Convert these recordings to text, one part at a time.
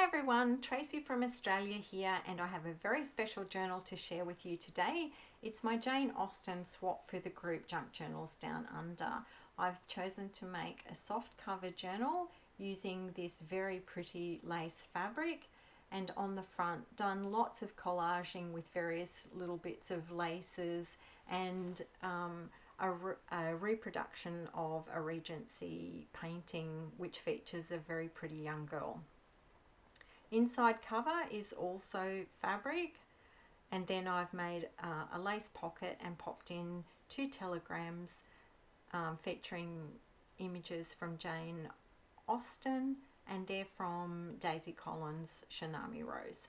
everyone, Tracy from Australia here, and I have a very special journal to share with you today. It's my Jane Austen swap for the group Junk Journals Down Under. I've chosen to make a soft cover journal using this very pretty lace fabric, and on the front done lots of collaging with various little bits of laces and a reproduction of a Regency painting which features a very pretty young girl. Inside cover is also fabric, and then I've made a lace pocket and popped in 2 telegrams featuring images from Jane Austen, and they're from Daisy Collins' Shanami Rose.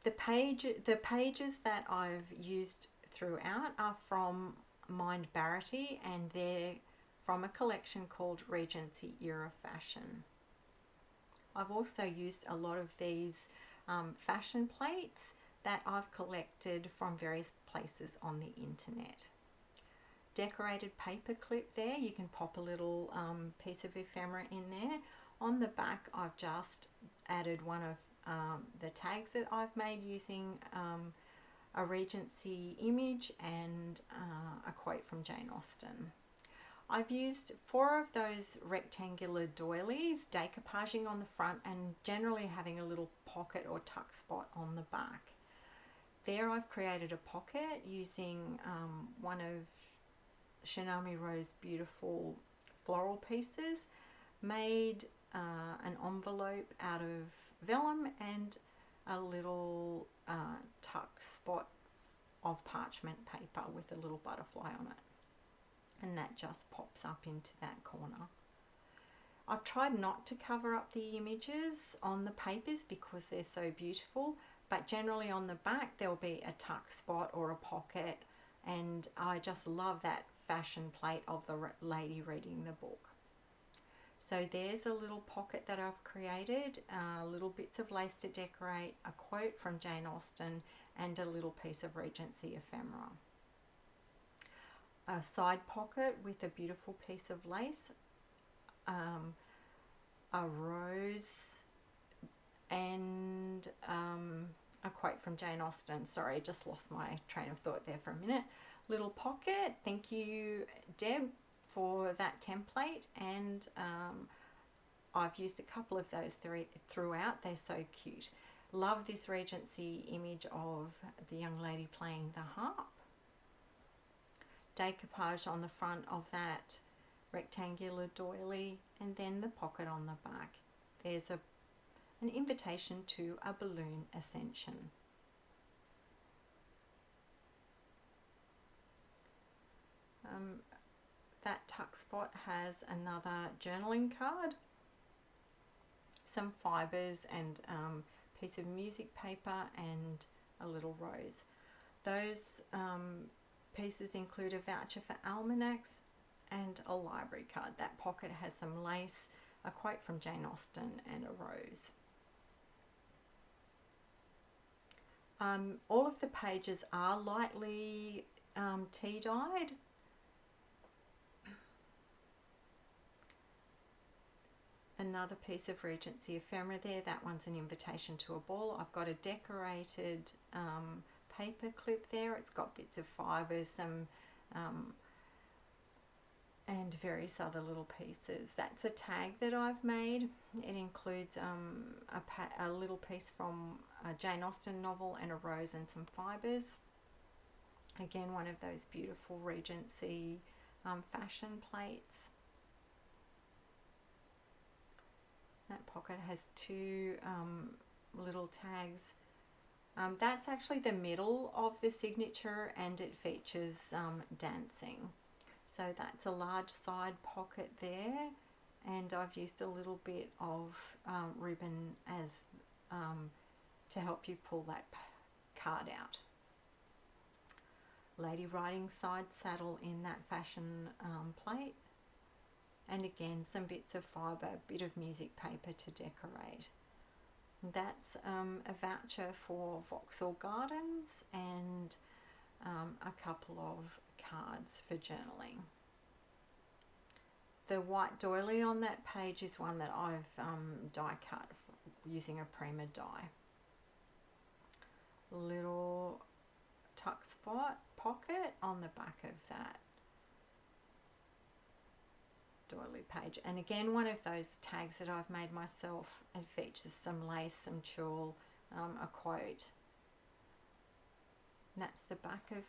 The pages that I've used throughout are from Mind Barity, and they're from a collection called Regency Era Fashion. I've also used a lot of these fashion plates that I've collected from various places on the internet. Decorated paper clip there, you can pop a little piece of ephemera in there. On the back I've just added one of the tags that I've made using a Regency image and a quote from Jane Austen. I've used 4 of those rectangular doilies, decoupaging on the front and generally having a little pocket or tuck spot on the back. There I've created a pocket using one of Shanami Rose's beautiful floral pieces, made an envelope out of vellum and a little tuck spot of parchment paper with a little butterfly on it. And that just pops up into that corner. I've tried not to cover up the images on the papers because they're so beautiful, but generally on the back there'll be a tuck spot or a pocket, and I just love that fashion plate of the lady reading the book. So there's a little pocket that I've created, little bits of lace to decorate, a quote from Jane Austen, and a little piece of Regency ephemera. A side pocket with a beautiful piece of lace, a rose, and a quote from Jane Austen. Sorry, I just lost my train of thought there for a minute. Little pocket. Thank you, Deb, for that template, and I've used a couple of those throughout. They're so cute. Love this Regency image of the young lady playing the harp. Decoupage on the front of that rectangular doily, and then the pocket on the back. There's an invitation to a balloon ascension. That tuck spot has another journaling card, some fibres, and a piece of music paper and a little rose. Those pieces include a voucher for almanacs and a library card. That pocket has some lace, a quote from Jane Austen, and a rose. All of the pages are lightly tea-dyed. Another piece of Regency ephemera there. That one's an invitation to a ball. I've got a decorated paper clip there. It's got bits of fibres, some and various other little pieces. That's a tag that I've made. It includes a little piece from a Jane Austen novel and a rose and some fibres. Again, one of those beautiful Regency fashion plates. That pocket has 2 little tags. That's actually the middle of the signature, and it features dancing. So that's a large side pocket there, and I've used a little bit of ribbon as to help you pull that card out. Lady riding side saddle in that fashion plate, and again some bits of fibre, a bit of music paper to decorate. That's a voucher for Vauxhall Gardens and a couple of cards for journaling. The white doily on that page is one that I've die cut using a Prima die. Little tuck spot pocket on the back of that doily page, and again one of those tags that I've made myself. It features some lace, some tulle, a quote. And that's the back of,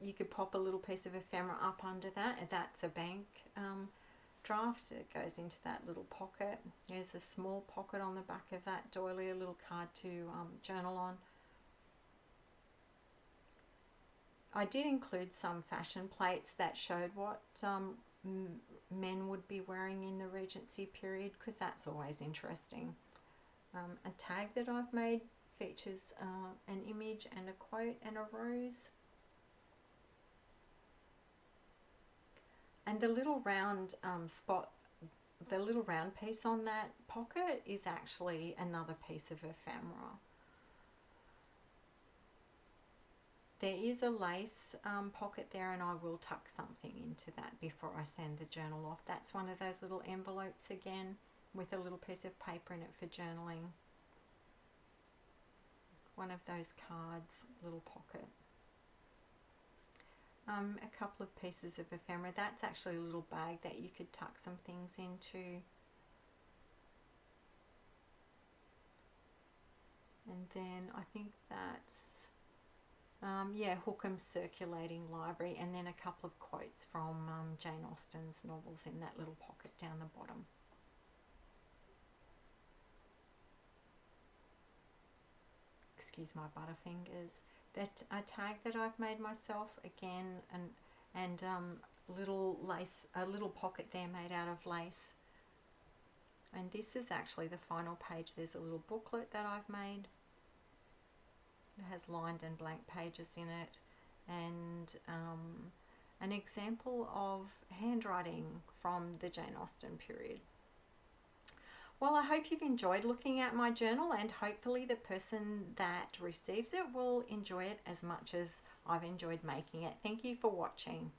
you could pop a little piece of ephemera up under that, and that's a bank draft. It goes into that little pocket. There's a small pocket on the back of that doily, a little card to journal on. I did include some fashion plates that showed what men would be wearing in the Regency period, because that's always interesting. A tag that I've made features an image and a quote and a rose. And the little round spot, the little round piece on that pocket is actually another piece of ephemera. There is a lace pocket there, and I will tuck something into that before I send the journal off. That's one of those little envelopes again with a little piece of paper in it for journaling. One of those cards, little pocket. A couple of pieces of ephemera. That's actually a little bag that you could tuck some things into. And then I think that's yeah, Hookham's Circulating Library, and then a couple of quotes from Jane Austen's novels in that little pocket down the bottom. Excuse my butterfingers. That a tag that I've made myself again, and little lace, a little pocket there made out of lace. And this is actually the final page. There's a little booklet that I've made. It has lined and blank pages in it, and an example of handwriting from the Jane Austen period. Well, I hope you've enjoyed looking at my journal, and hopefully the person that receives it will enjoy it as much as I've enjoyed making it. Thank you for watching.